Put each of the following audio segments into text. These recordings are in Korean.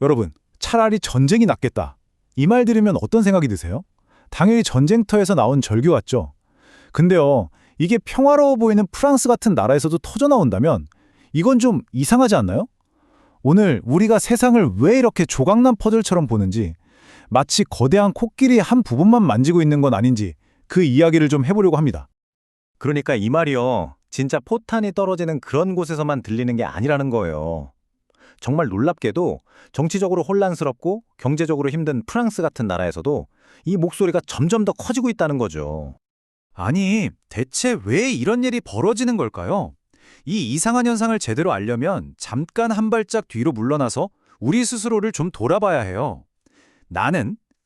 여러분, 차라리 전쟁이 낫겠다. 이 말 들으면 어떤 생각이 드세요? 당연히 전쟁터에서 나온 절규 같죠? 근데요, 이게 평화로워 보이는 프랑스 같은 나라에서도 터져 나온다면 이건 좀 이상하지 않나요? 오늘 우리가 세상을 왜 이렇게 조각난 퍼즐처럼 보는지, 마치 거대한 코끼리의 한 부분만 만지고 있는 건 아닌지 그 이야기를 좀 해보려고 합니다. 그러니까 이 말이요. 진짜 포탄이 떨어지는 그런 곳에서만 들리는 게 아니라는 거예요. 정말 놀랍게도 정치적으로 혼란스럽고 경제적으로 힘든 프랑스 같은 나라에서도 이 목소리가 점점 더 커지고 있다는 거죠. 아니, 대체 왜 이런 일이 벌어지는 걸까요? 이 이상한 현상을 제대로 알려면 잠깐 한 발짝 뒤로 물러나서 우리 스스로를 좀 돌아봐야 해요.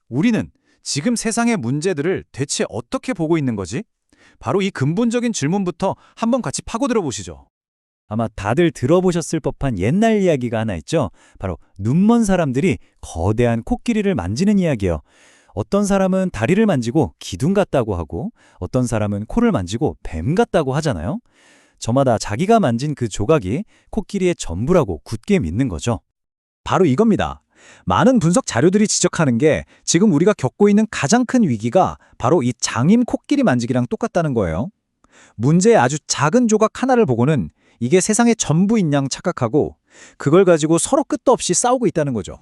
우리는 지금 세상의 문제들을 대체 어떻게 보고 있는 거지? 바로 이 근본적인 질문부터 한번 같이 파고들어 보시죠. 아마 다들 들어보셨을 법한 옛날 이야기가 하나 있죠. 바로 눈먼 사람들이 거대한 코끼리를 만지는 이야기예요. 어떤 사람은 다리를 만지고 기둥 같다고 하고 어떤 사람은 코를 만지고 뱀 같다고 하잖아요. 저마다 자기가 만진 그 조각이 코끼리의 전부라고 굳게 믿는 거죠. 바로 이겁니다. 많은 분석 자료들이 지적하는 게 지금 우리가 겪고 있는 가장 큰 위기가 바로 이 장임 코끼리 만지기랑 똑같다는 거예요. 문제의 아주 작은 조각 하나를 보고는 이게 세상의 전부인 양 착각하고 그걸 가지고 서로 끝도 없이 싸우고 있다는 거죠.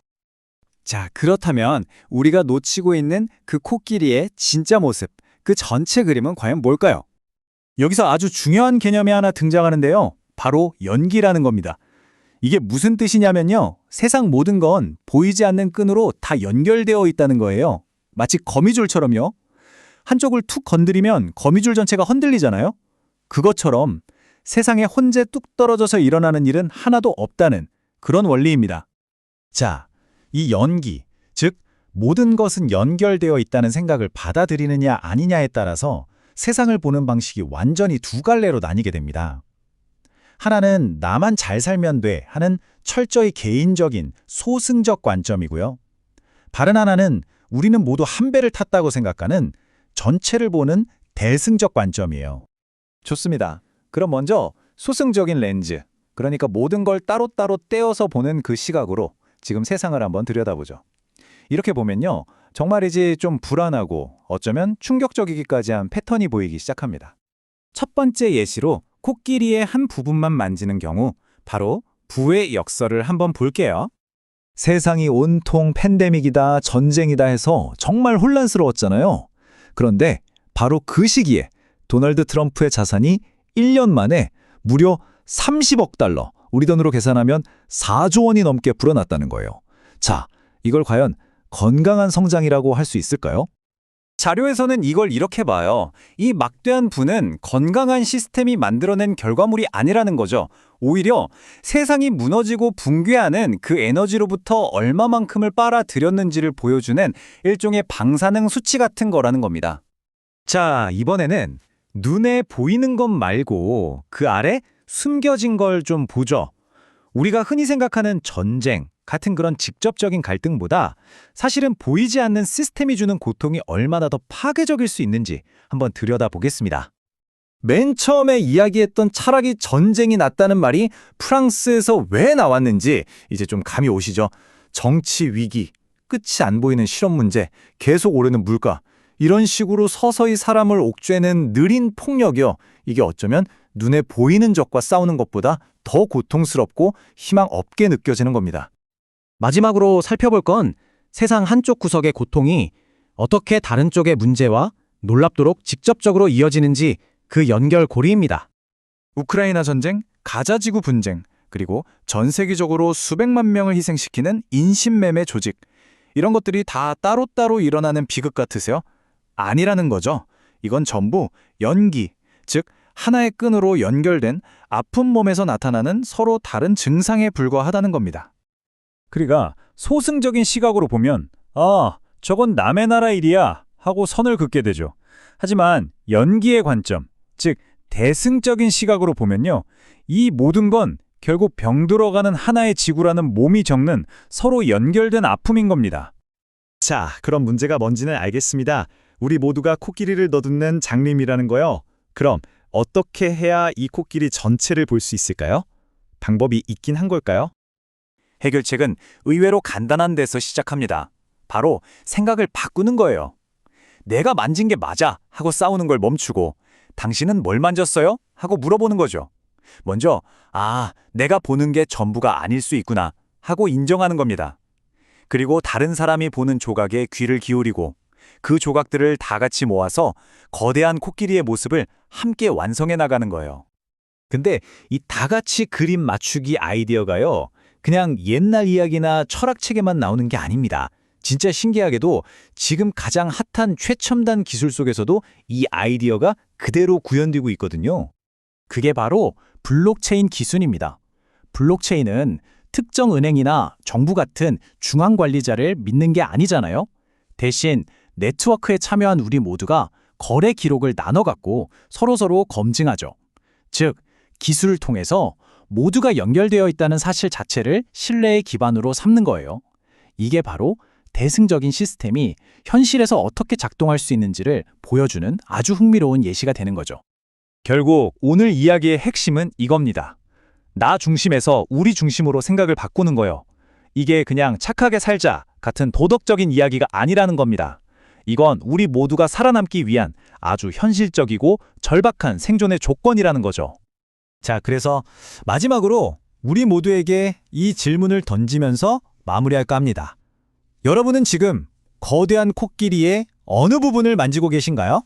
자, 그렇다면 우리가 놓치고 있는 그 코끼리의 진짜 모습, 그 전체 그림은 과연 뭘까요? 여기서 아주 중요한 개념이 하나 등장하는데요. 바로 연기라는 겁니다. 이게 무슨 뜻이냐면요. 세상 모든 건 보이지 않는 끈으로 다 연결되어 있다는 거예요. 마치 거미줄처럼요. 한쪽을 툭 건드리면 거미줄 전체가 흔들리잖아요. 그것처럼 세상에 혼재 뚝 떨어져서 일어나는 일은 하나도 없다는 그런 원리입니다. 자, 이 연기, 즉 모든 것은 연결되어 있다는 생각을 받아들이느냐 아니냐에 따라서 세상을 보는 방식이 완전히 두 갈래로 나뉘게 됩니다. 하나는 나만 잘 살면 돼 하는 철저히 개인적인 소승적 관점이고요. 다른 하나는 우리는 모두 한 배를 탔다고 생각하는 전체를 보는 대승적 관점이에요. 좋습니다. 그럼 먼저 소승적인 렌즈, 그러니까 모든 걸 따로따로 떼어서 보는 그 시각으로 지금 세상을 한번 들여다보죠. 이렇게 보면요. 정말이지 좀 불안하고 어쩌면 충격적이기까지 한 패턴이 보이기 시작합니다. 첫 번째 예시로 코끼리의 한 부분만 만지는 경우 바로 부의 역설을 한번 볼게요. 세상이 온통 팬데믹이다, 전쟁이다 해서 정말 혼란스러웠잖아요. 그런데 바로 그 시기에 도널드 트럼프의 자산이 1년 만에 무려 30억 달러, 우리 돈으로 계산하면 4조 원이 넘게 불어났다는 거예요. 자, 이걸 과연 건강한 성장이라고 할 수 있을까요? 자료에서는 이걸 이렇게 봐요. 이 막대한 부는 건강한 시스템이 만들어낸 결과물이 아니라는 거죠. 오히려 세상이 무너지고 붕괴하는 그 에너지로부터 얼마만큼을 빨아들였는지를 보여주는 일종의 방사능 수치 같은 거라는 겁니다. 자, 이번에는 눈에 보이는 것 말고 그 아래 숨겨진 걸 좀 보죠. 우리가 흔히 생각하는 전쟁 같은 그런 직접적인 갈등보다 사실은 보이지 않는 시스템이 주는 고통이 얼마나 더 파괴적일 수 있는지 한번 들여다보겠습니다. 맨 처음에 이야기했던 차라리 전쟁이 낫다는 말이 프랑스에서 왜 나왔는지 이제 좀 감이 오시죠? 정치 위기, 끝이 안 보이는 실업 문제, 계속 오르는 물가, 이런 식으로 서서히 사람을 옥죄는 느린 폭력이요. 이게 어쩌면 눈에 보이는 적과 싸우는 것보다 더 고통스럽고 희망 없게 느껴지는 겁니다. 마지막으로 살펴볼 건 세상 한쪽 구석의 고통이 어떻게 다른 쪽의 문제와 놀랍도록 직접적으로 이어지는지 그 연결고리입니다. 우크라이나 전쟁, 가자 지구 분쟁, 그리고 전 세계적으로 수백만 명을 희생시키는 인신매매 조직. 이런 것들이 다 따로따로 일어나는 비극 같으세요? 아니라는 거죠. 이건 전부 연기, 즉 하나의 끈으로 연결된 아픈 몸에서 나타나는 서로 다른 증상에 불과하다는 겁니다. 그러니까 소승적인 시각으로 보면 저건 남의 나라 일이야 하고 선을 긋게 되죠. 하지만 연기의 관점, 즉 대승적인 시각으로 보면요. 이 모든 건 결국 병들어가는 하나의 지구라는 몸이 겪는 서로 연결된 아픔인 겁니다. 자, 그럼 문제가 뭔지는 알겠습니다. 우리 모두가 코끼리를 너듬는 장님이라는 거요. 그럼 어떻게 해야 이 코끼리 전체를 볼 수 있을까요? 방법이 있긴 한 걸까요? 해결책은 의외로 간단한 데서 시작합니다. 바로 생각을 바꾸는 거예요. 내가 만진 게 맞아 하고 싸우는 걸 멈추고 당신은 뭘 만졌어요? 하고 물어보는 거죠. 먼저 내가 보는 게 전부가 아닐 수 있구나 하고 인정하는 겁니다. 그리고 다른 사람이 보는 조각에 귀를 기울이고 그 조각들을 다 같이 모아서 거대한 코끼리의 모습을 함께 완성해 나가는 거예요. 근데 이 다 같이 그림 맞추기 아이디어가요, 그냥 옛날 이야기나 철학책에만 나오는 게 아닙니다. 진짜 신기하게도 지금 가장 핫한 최첨단 기술 속에서도 이 아이디어가 그대로 구현되고 있거든요. 그게 바로 블록체인 기술입니다. 블록체인은 특정 은행이나 정부 같은 중앙관리자를 믿는 게 아니잖아요. 대신 네트워크에 참여한 우리 모두가 거래 기록을 나눠 갖고 서로서로 검증하죠. 즉, 기술을 통해서 모두가 연결되어 있다는 사실 자체를 신뢰의 기반으로 삼는 거예요. 이게 바로 대승적인 시스템이 현실에서 어떻게 작동할 수 있는지를 보여주는 아주 흥미로운 예시가 되는 거죠. 결국 오늘 이야기의 핵심은 이겁니다. 나 중심에서 우리 중심으로 생각을 바꾸는 거예요. 이게 그냥 착하게 살자 같은 도덕적인 이야기가 아니라는 겁니다. 이건 우리 모두가 살아남기 위한 아주 현실적이고 절박한 생존의 조건이라는 거죠. 자, 그래서 마지막으로 우리 모두에게 이 질문을 던지면서 마무리할까 합니다. 여러분은 지금 거대한 코끼리의 어느 부분을 만지고 계신가요?